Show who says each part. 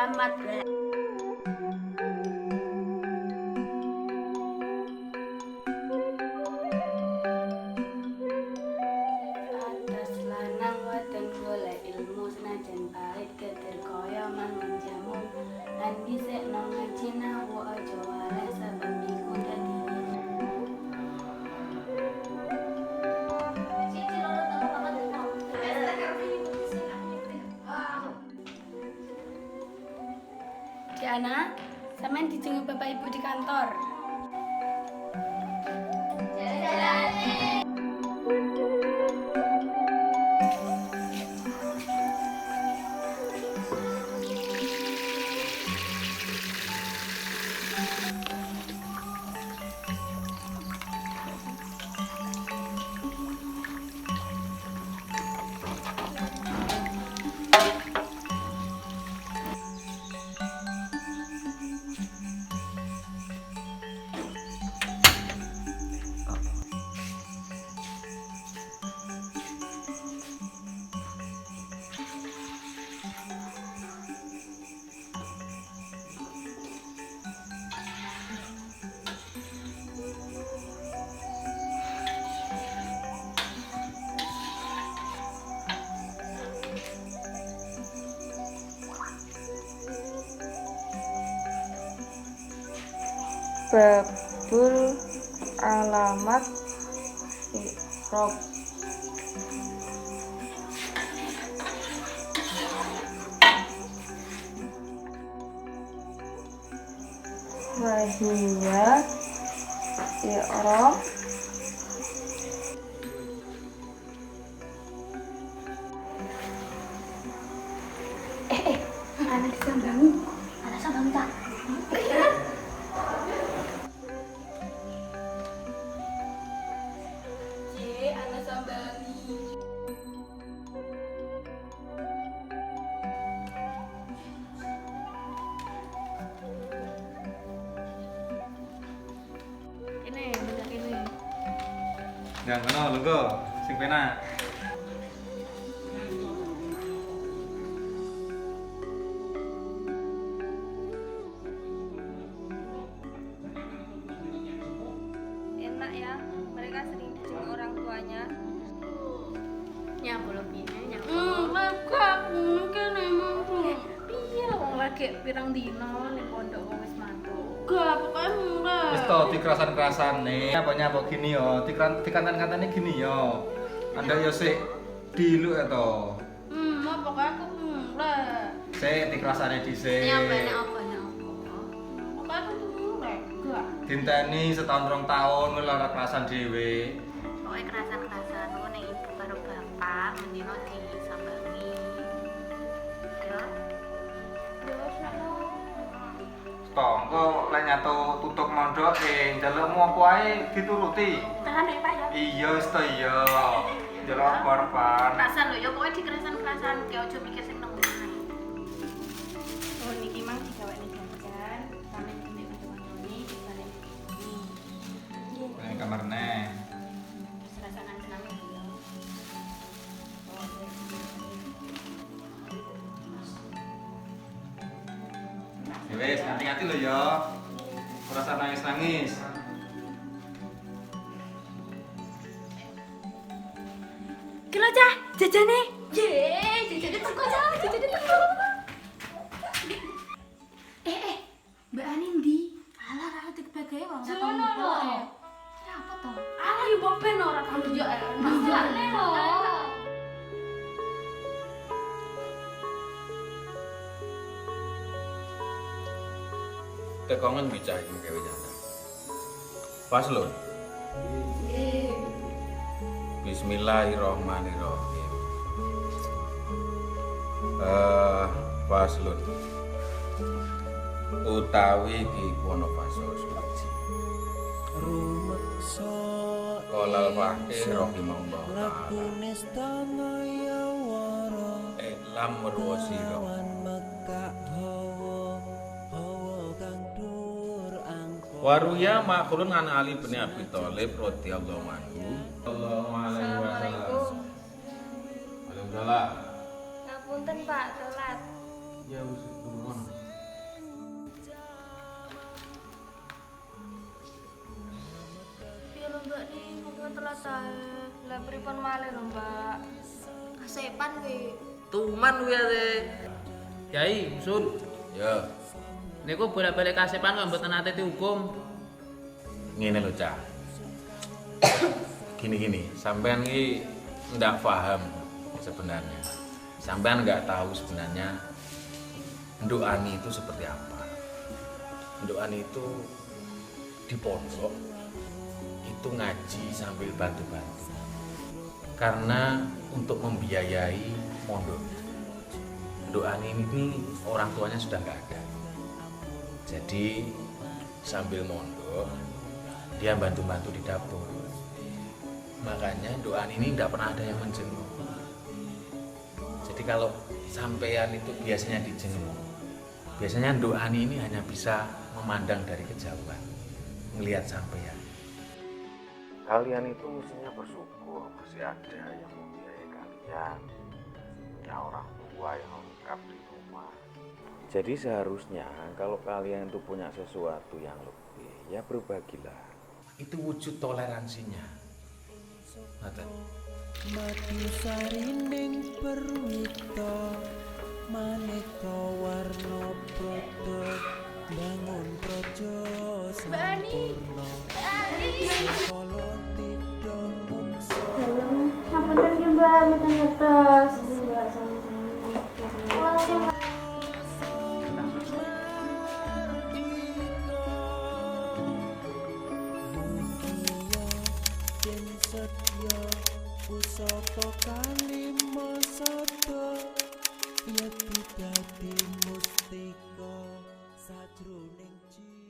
Speaker 1: alamat. Atas lanang wadon golek ilmu senajan pahit geger kaya mangan jamu. Lan dhisikno ngaji nawu aja waras sabab iku dadi Diana, sampean dijenguk bapak ibu di kantor.
Speaker 2: Babul alamat i'rab. Wahia i'rab
Speaker 1: Anak sambangi. Anak sambangi tak? Anak sambangi. Ini, banyak ini.
Speaker 3: Yang kono lungguh sing penak.
Speaker 4: Enak ya, mereka sering dijenguk orang tuanya.
Speaker 1: Nyapu lebih, nyapu.
Speaker 4: Enggak, mungkin emang
Speaker 1: Iya, wong lagi pirang dino ning pondok wong wis mantu.
Speaker 4: enggak, pokoknya enggak.
Speaker 3: Wis to dikerasan-kerasane. Apa gini yo, dikantan-kantane gini yo. Anda yo sik diluk ya to.
Speaker 4: Pokoknya aku enggak.
Speaker 3: Sik dikerasane dhisik.
Speaker 1: Nyapa nek apa nek apa.
Speaker 4: Pokoknya aku enggak.
Speaker 3: Dinteni setahun 2 tahun kowe ora kerasan dhewe.
Speaker 1: Pokoke kerasan-kerasan ku ning ibu karo bapak mendino disambangi. Ya.
Speaker 3: To, engko lek nyato tutup mondoke njalukmu apa ae dituruti.
Speaker 1: Tahan ya Pak ya.
Speaker 3: Iya wis to iya. Njaluk korban.
Speaker 1: Kerasan lho ya pokoke dikerasan-kerasan ke ojo mikir sing nang ngene. Oh niki mang digawekne jajan, sampe ndek kanca-kancane dibalik iki.
Speaker 3: Nang kamarne.
Speaker 1: Rasakan senang ya.
Speaker 3: Ya wis, hati-hati lho ya. Ora usah nangis-nangis.
Speaker 1: Kira cah, jajane. Jajane teko cah, jajane teko. Mbak Ani ndi? Alah ra tik bagae wong ra tau ngono. Ya apa to? Alah yo ben ora tau njuk. Masane lho.
Speaker 5: Tekongan bicara ini kayak nyata. Pas lho. Bismillahirrahmanirrahim. Pas lho. Utawi ki kono paso suci. Kolal fakir rahimahullah ta'ala. Lam murwasiro. Waruya makhulun an Ali bin Abi Thalib radhiyallahu anhu. Sallallahu alaihi wasallam. Waalaikumsalam.
Speaker 4: Ngapunten Pak, telat.
Speaker 5: Ya wis turun.
Speaker 4: Mbak nih, mungkin telat ae. Lah pripun malih lho, Mbak? Kasepan kuwi.
Speaker 6: Tuman kuwi ate. Yai, Sun.
Speaker 5: Ya,
Speaker 6: Niku bolak-balik kasepan kok mboten nate dihukum.
Speaker 5: ngene lho, Cah. Gini, sampean ini ndak paham sebenarnya. Sampean nggak tahu sebenarnya Nduk Ani itu seperti apa. Nduk Ani itu di pondok itu ngaji sambil bantu-bantu. Karena untuk membiayai pondok. Nduk Ani ini orang tuanya sudah nggak ada. Jadi sambil mondok dia bantu-bantu di dapur. Makanya Nduk Ani ini tidak pernah ada yang menjenguk. Jadi kalau sampean itu biasanya dijenguk, biasanya Nduk Ani ini hanya bisa memandang dari kejauhan, melihat sampean. Kalian itu mestinya bersyukur masih ada yang membiayai kalian, punya orang tua yang lengkap di rumah. Jadi seharusnya kalau kalian itu punya sesuatu yang lebih, ya berbagilah. Itu wujud toleransinya. Ngaten.
Speaker 7: Mati sarining perwita maneka warna prada bangun praja sampurna kala tidak mungsa
Speaker 1: Sampun ki Mbak, mboten ngertos.
Speaker 7: Setya pusaka kalima sada yati dadi mustika sajroning jiwa.